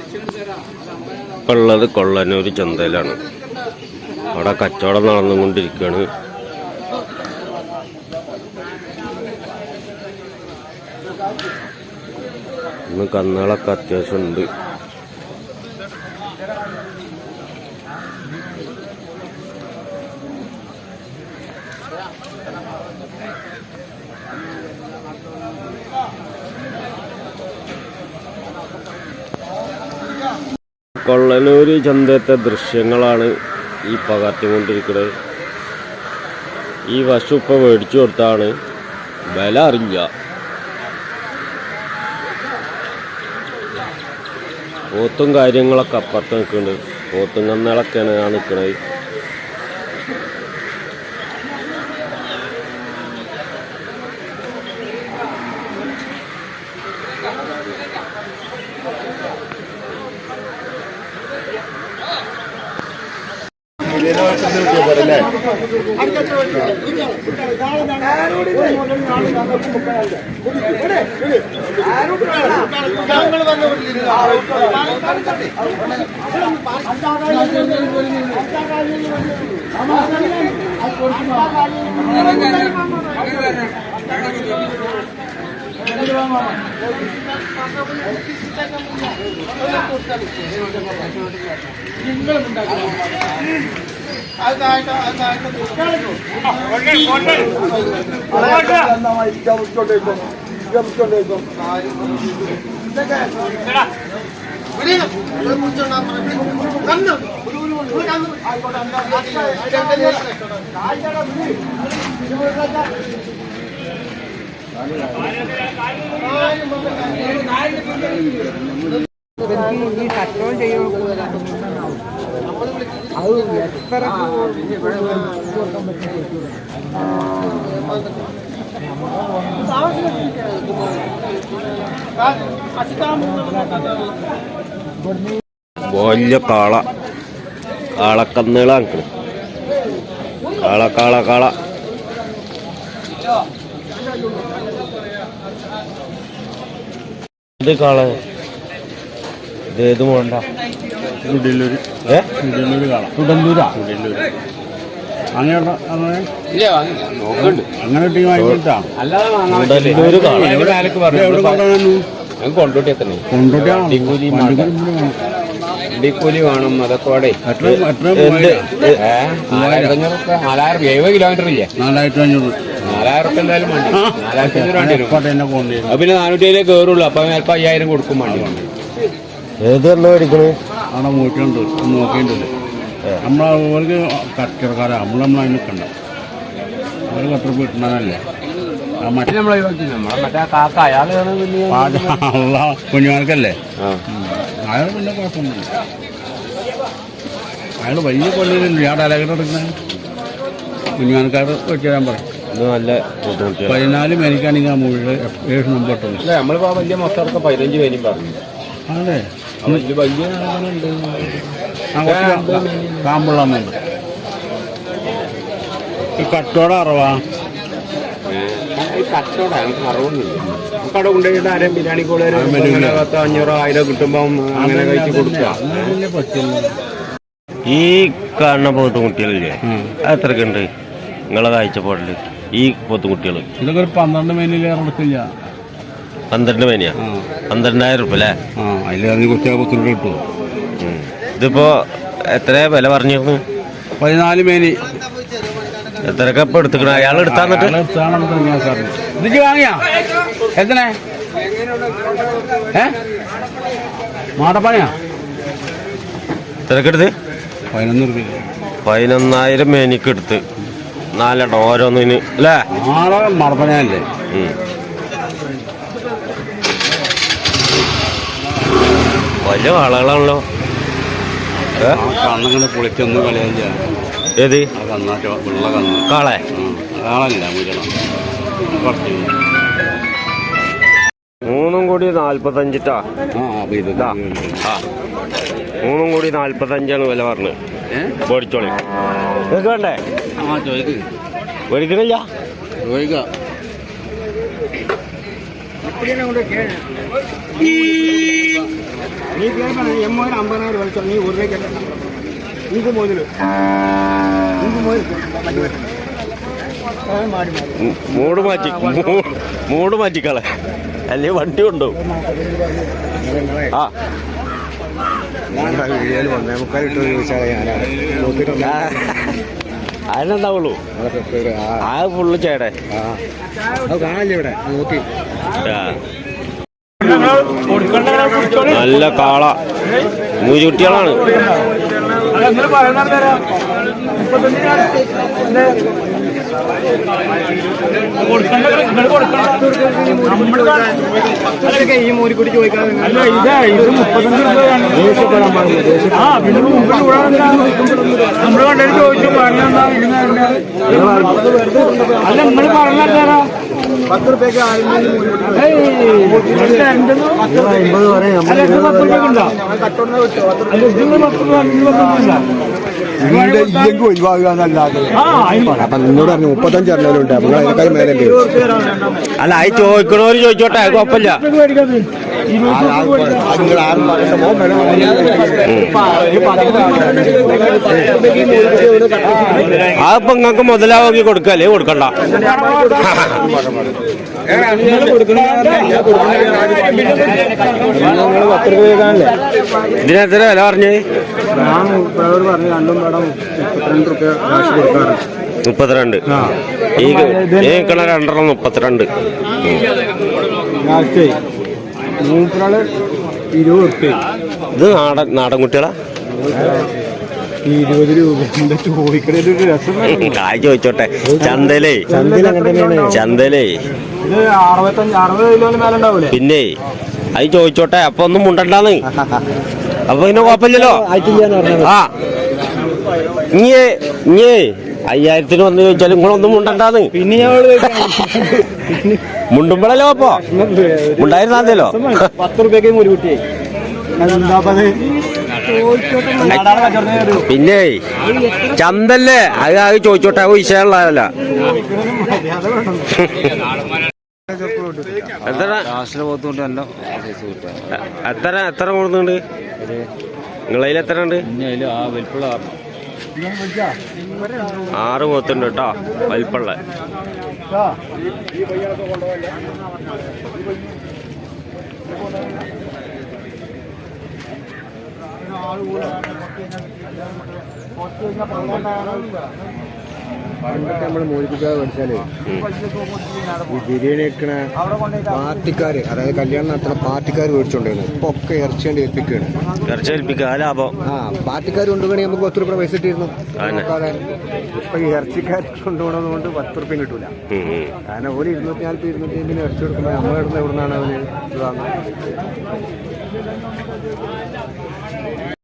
ഇപ്പം ഉള്ളത് കൊള്ളനൂർ ചന്തയിലാണ്. അവിടെ കച്ചവടം നടന്നുകൊണ്ടിരിക്കുകയാണ്. ഇന്ന് കന്നുകളൊക്കെ അത്യാവശ്യം ഉണ്ട്. കൊള്ളനൂർ ചന്തത്തെ ദൃശ്യങ്ങളാണ് ഈ പകർത്തിക്കൊണ്ടിരിക്കുന്നത്. ഈ പശു ഇപ്പോൾ മേടിച്ചു കൊടുത്താണ്, വില അറിയില്ല. പോത്തും കാര്യങ്ങളൊക്കെ അപ്പുറത്ത് നിൽക്കുന്നുണ്ട്. പോത്തും കന്നുകളൊക്കെയാണ് ഞാൻ നിൽക്കുന്നത്. കച്ചവടം ചെയ്യുമ്പോൾ എത്ര വലിയ കാളക്കന്നുകളാണ്. കാള ഇത് കാള ഇതേത് വേണ്ട ഇടിക്കൂലി വേണം. അതൊക്കെ 4000 കിലോമീറ്റർ ഇല്ലേ? 4000 എന്തായാലും വണ്ടി 4500 പിന്നെ 400 കയറുള്ളൂ. അപ്പൊ ചിലപ്പോ 5000 കൊടുക്കും വണ്ടി. ഏത് മേടിക്കണേ? അവിടെ നോക്കിയുണ്ട് നോക്കിയിട്ടുണ്ട്. നമ്മളവർക്ക് കച്ചവടക്കാരെ നമ്മളതിന് നിൽക്കണ്ട. അവർ കട്ടർ കിട്ടണതല്ലേ. കുഞ്ഞുമാർക്കല്ലേ അയാൾ പിന്നെ കുഴപ്പമൊന്നുമില്ല. അയാൾ വലിയ കൊള്ളിയില്ല. ആ ഡയലക്ടർ എടുക്കുന്നത് കുഞ്ഞുമാർക്കാർ വെച്ച് തരാൻ പറയും. നല്ല 14 മേനിക്കാണെങ്കിൽ ആ മുകളിൽ 7 മുമ്പ് കിട്ടുന്നു. നമ്മളിപ്പോ വലിയ മൊത്തമൊക്കെ 15 പേരും പറഞ്ഞു. അതെ വലിയ കാമ്പുള്ളുണ്ട്. ഈ കച്ചവടം അറിവാ കച്ചവടം അറിവൊന്നുമില്ല. കട കൊണ്ടുപോയിട്ട് ആരെയും ബിരിയാണി കൂടെ 1000 500 കിട്ടുമ്പോ അങ്ങനെ കഴിച്ച് കൊടുക്കുക. ഈ കാണുന്ന പോത്തുകുട്ടികളില്ലേ എത്രയൊക്കെ ഉണ്ട് നിങ്ങളെ കാഴ്ചപ്പാടില്? ഈ പോത്തുകുട്ടികൾ ഇതൊക്കെ ഒരു 12 മേനിലേറെ എടുക്കില്ല. 12 മേനിയാ? 12,000 രൂപ അല്ലേ? അതിലിറങ്ങി കുത്തിയാൽ 10 രൂപ കിട്ടുമോ? ഇതിപ്പോ എത്ര വില പറഞ്ഞിരുന്നു? 14 മേനി. എത്രയൊക്കെ ഇപ്പൊ എടുത്തുക്കണ? അയാൾ എടുത്താന്നിട്ട് ഇതിക്ക് വാങ്ങിയാ എത്ര മാടപ്പണിയാ? എത്രയൊക്കെ എടുത്ത്? 11 രൂപ. 11,000 മേനിക്ക് എടുത്ത് 4 ഓരോന്നിന് അല്ലേ? മാടപ്പണിയല്ലേ? വലിയ ആളുകളാണല്ലോ. കണ്ണങ്ങനെ പൊളിക്കൊന്നും കളയാനില്ല. ഏത് കന്നാറ്റ വെള്ള കന്ന് കാളെ? കാളല്ല മുരണം. 3 കൂടി 45ട്ടാ. 3 കൂടി 45 വില പറഞ്ഞ് മേടിച്ചോളി. നിങ്ങൾക്ക് വേണ്ടേ? മേടിക്കണില്ല? നീ കേൾക്കണം എമ്മോയിൽ 50,000 വലിച്ചോ നീ ഒരു രൂപയ്ക്ക് നിങ്ങൾക്ക് മുതൽ മൂട് മാറ്റിക്കളെ അല്ലേ വണ്ടി ഉണ്ടോ ആ അതിനുണ്ടാവുള്ളൂ ആ ഫുള്ള് ചേടെ കാണില്ല ഇവിടെ നോക്കി നല്ല കാള മൂച്ചുകുട്ടികളാണ് ഈ മൂരിക്കുട്ടി ചോദിക്കാതെ നമ്മൾ കണ്ടു ചോദിച്ചു പറഞ്ഞാ അല്ല നിങ്ങൾ പറഞ്ഞാ 10 രൂപയ്ക്ക് 50 പറയാം ഒഴിവാകാന്നല്ലാതെ അപ്പൊ നിന്നോട് പറഞ്ഞു 35 അറിഞ്ഞവരുണ്ട് അപ്പൊ അതിനേക്കാൾ മേലെ അല്ല അത് ചോദിക്കണോര് ചോദിച്ചോട്ടെ കുഴപ്പമില്ല അതിപ്പോ നിങ്ങൾക്ക് മുതലാക്കി കൊടുക്കല്ലേ കൊടുക്കണ്ട ഇതിനെത്ര വില പറഞ്ഞേ? പറഞ്ഞു രണ്ടും പടം 32 രൂപ കൊടുക്കാറുണ്ട് 32 ഈ കിണ രണ്ടെണ്ണം 32 മൂപ്പറാള് 20 രൂപ ഇത് നാടൻ കുട്ടികളാ 20 രൂപ ചോദിക്കണ രസം കായ് ചോദിച്ചോട്ടെ ചന്തലേ ഇത് 60 കിലോന് മേലെ ഉണ്ടാവൂലേ പിന്നെ അത് ചോദിച്ചോട്ടെ അപ്പൊ ഒന്നും മുണ്ടണ്ടാന്ന് അപ്പൊ പിന്നെ കുഴപ്പമില്ലല്ലോ ആ ഇഞ്ഞേ 5000 വന്ന് ചോദിച്ചാലും നിങ്ങളൊന്നും മുണ്ടണ്ടാന്ന് പിന്നെ ഞങ്ങള് മുണ്ടുമ്പോഴല്ലോ അപ്പൊ മുണ്ടായിരുന്നല്ലോ 10 രൂപയ്ക്ക് ഒരു കുട്ടിയായി പിന്നെ ചന്തല്ലേ അത് ചോദിച്ചോട്ടെ വിഷയമുള്ളതല്ല എത്ര കൊടുക്കുന്നുണ്ട് നിങ്ങളതിൽ എത്ര ഉണ്ട്? 6 പോത്തുണ്ട് കേട്ടോ വലിപ്പുള്ള പണ്ടൊക്കെ നമ്മള് മോദിപ്പിക്കാതെ പഠിച്ചാലേ ഈ ബിരിയാണി വെക്കണ പാർട്ടിക്കാര് അതായത് കല്യാണം നടത്തുന്ന പാർട്ടിക്കാർ മേടിച്ചോണ്ടായിരുന്നു ഇപ്പൊ ഒക്കെ ഇറച്ചിയാണ്ട് ഏൽപ്പിക്കുകയാണ്. ഇറച്ചി ഏൽപ്പിക്കുക ലാഭം. പാർട്ടിക്കാർ കൊണ്ടുപോകണമെങ്കിൽ നമുക്ക് 10 രൂപ പൈസ ഇട്ടിരുന്നു. ഇപ്പൊ ഈ ഇറച്ചിക്കാർ കൊണ്ടുപോകണത് കൊണ്ട് 10 രൂപയും കിട്ടൂല. കാരണം ഒരു 240 250 ഇറച്ചി കൊടുക്കുമ്പോൾ നമ്മളെടുത്ത് എവിടെ നിന്നാണ് അവന് ഇത് വാങ്ങുന്നത്?